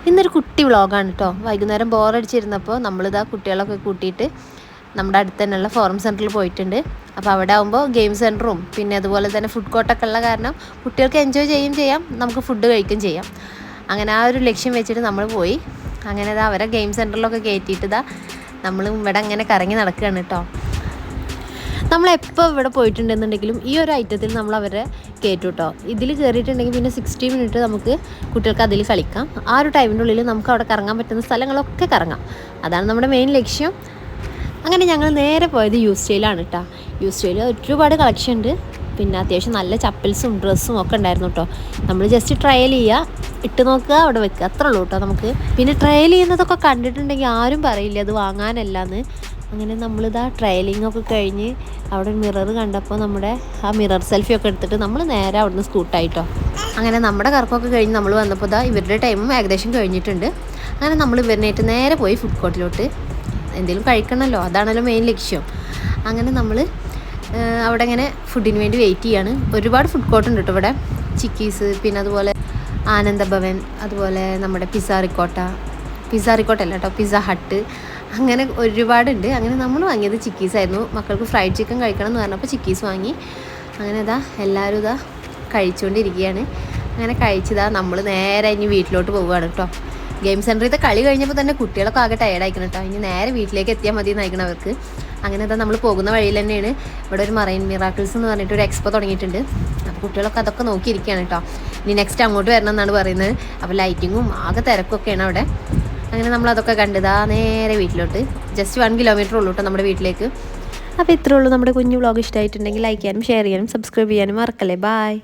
ഇന്നൊരു കുട്ടി വ്ളോഗാണ് കേട്ടോ. വൈകുന്നേരം ബോറടിച്ചിരുന്നപ്പോൾ നമ്മളിതാ കുട്ടികളൊക്കെ കൂട്ടിയിട്ട് നമ്മുടെ അടുത്ത് തന്നെയുള്ള ഫോറം സെൻറ്ററിൽ പോയിട്ടുണ്ട്. അപ്പോൾ അവിടെ ആകുമ്പോൾ ഗെയിം സെൻറ്ററും പിന്നെ അതുപോലെ തന്നെ ഫുഡ് കോർട്ടൊക്കെ ഉള്ള കാരണം കുട്ടികൾക്ക് എൻജോയ് ചെയ്യുകയും ചെയ്യാം, നമുക്ക് ഫുഡ് കഴിക്കുകയും ചെയ്യാം. അങ്ങനെ ആ ഒരു ലക്ഷ്യം വെച്ചിട്ട് നമ്മൾ പോയി. അങ്ങനെ ഇതാ അവരെ ഗെയിം സെൻറ്ററിലൊക്കെ കയറ്റിയിട്ട് ഇതാ നമ്മൾ ഇവിടെ അങ്ങനെ കറങ്ങി നടക്കുകയാണ് കേട്ടോ. നമ്മളെപ്പോൾ ഇവിടെ പോയിട്ടുണ്ടെന്നുണ്ടെങ്കിലും ഈ ഒരു ഐറ്റത്തിൽ നമ്മൾ അവരെ കയറ്റും കേട്ടോ. ഇതിൽ കയറിയിട്ടുണ്ടെങ്കിൽ പിന്നെ 60 മിനിറ്റ് നമുക്ക് കുട്ടികൾക്ക് അതിൽ കളിക്കാം. ആ ഒരു ടൈമിൻ്റെ ഉള്ളിൽ നമുക്ക് അവിടെ കറങ്ങാൻ പറ്റുന്ന സ്ഥലങ്ങളൊക്കെ കറങ്ങാം. അതാണ് നമ്മുടെ മെയിൻ ലക്ഷ്യം. അങ്ങനെ ഞങ്ങൾ നേരെ പോയത് യു സ്റ്റൈലാണ് കേട്ടോ. യു സ്റ്റൈൽ ഒരുപാട് കളക്ഷൻ ഉണ്ട്. പിന്നെ അത്യാവശ്യം നല്ല ചപ്പൽസും ഡ്രസ്സും ഒക്കെ ഉണ്ടായിരുന്നു കേട്ടോ. നമ്മൾ ജസ്റ്റ് ട്രയൽ ചെയ്യുക, ഇട്ട് നോക്കുക, അവിടെ വെക്കുക, അത്രേ ഉള്ളൂ കേട്ടോ നമുക്ക്. പിന്നെ ട്രയൽ ചെയ്യുന്നതൊക്കെ കണ്ടിട്ടുണ്ടെങ്കിൽ ആരും പറയില്ല അത് വാങ്ങാനല്ലാന്ന്. അങ്ങനെ നമ്മളിതാ ട്രയലിംഗ് ഒക്കെ കഴിഞ്ഞ് അവിടെ മിറർ കണ്ടപ്പോൾ നമ്മുടെ ആ മിറർ സെൽഫി ഒക്കെ എടുത്തിട്ട് നമ്മൾ നേരെ അവിടുന്ന് സ്കൂട്ടായിട്ടോ. അങ്ങനെ നമ്മുടെ കറക്കമൊക്കെ കഴിഞ്ഞ് നമ്മൾ വന്നപ്പോൾ ഇതാ ഇവരുടെ ടൈമും ഏകദേശം കഴിഞ്ഞിട്ടുണ്ട്. അങ്ങനെ നമ്മൾ ഇവരിനായിട്ട് നേരെ പോയി ഫുഡ് കോർട്ടിലോട്ട്. എന്തെങ്കിലും കഴിക്കണമല്ലോ, അതാണല്ലോ മെയിൻ ലക്ഷ്യം. അങ്ങനെ നമ്മൾ അവിടെ ഇങ്ങനെ ഫുഡിന് വേണ്ടി വെയിറ്റ് ചെയ്യാണ്. ഒരുപാട് ഫുഡ് കോർട്ട് ഉണ്ട് കേട്ടോ ഇവിടെ. ചിക്കീസ്, പിന്നെ അതുപോലെ ആനന്ദഭവൻ, അതുപോലെ നമ്മുടെ പിസ്സ റിക്കോട്ടല്ല കേട്ടോ, പിസ്സ ഹട്ട്, അങ്ങനെ ഒരുപാടുണ്ട്. അങ്ങനെ നമ്മൾ വാങ്ങിയത് ചിക്കീസായിരുന്നു. മക്കൾക്ക് ഫ്രൈഡ് ചിക്കൻ കഴിക്കണം എന്ന് പറഞ്ഞപ്പോൾ ചിക്കീസ് വാങ്ങി. അങ്ങനെ ഇതാ എല്ലാവരും ഇതാ കഴിച്ചുകൊണ്ടിരിക്കുകയാണ്. അങ്ങനെ കഴിച്ചതാ നമ്മൾ നേരെ ഇനി വീട്ടിലോട്ട് പോവുകയാണ് കേട്ടോ. ഗെയിം സെൻറ്ററിലത്തെ കളി കഴിഞ്ഞപ്പോൾ തന്നെ കുട്ടികളൊക്കെ ആകെ ടയർഡായിക്കണം കേട്ടോ. ഇനി നേരെ വീട്ടിലേക്ക് എത്തിയാൽ മതി എന്നയക്കണം അവർക്ക്. അങ്ങനെ ഇതാ നമ്മൾ പോകുന്ന വഴിയിൽ തന്നെയാണ് ഇവിടെ ഒരു മറൈൻ മിറാക്കിൾസ് എന്ന് പറഞ്ഞിട്ട് ഒരു എക്സ്പോ തുടങ്ങിയിട്ടുണ്ട്. അപ്പോൾ കുട്ടികളൊക്കെ അതൊക്കെ നോക്കിയിരിക്കുകയാണ് കേട്ടോ. ഇനി നെക്സ്റ്റ് അങ്ങോട്ട് വരണം എന്നാണ് പറയുന്നത്. അപ്പോൾ ലൈറ്റിങ്ങും ആകെ തിരക്കൊക്കെയാണ് അവിടെ. അങ്ങനെ നമ്മളതൊക്കെ കണ്ടതാ നേരെ വീട്ടിലോട്ട്. ജസ്റ്റ് 1 കിലോമീറ്റർ ഉള്ളൂ കേട്ടോ നമ്മുടെ വീട്ടിലേക്ക്. അപ്പോൾ ഇത്രേ ഉള്ളൂ. നമ്മുടെ കുഞ്ഞു വ്ളോഗ് ഇഷ്ടമായിട്ടുണ്ടെങ്കിൽ ലൈക്ക് ചെയ്യാനും ഷെയർ ചെയ്യാനും സബ്സ്ക്രൈബ് ചെയ്യാനും മറക്കല്ലേ. ബായ്.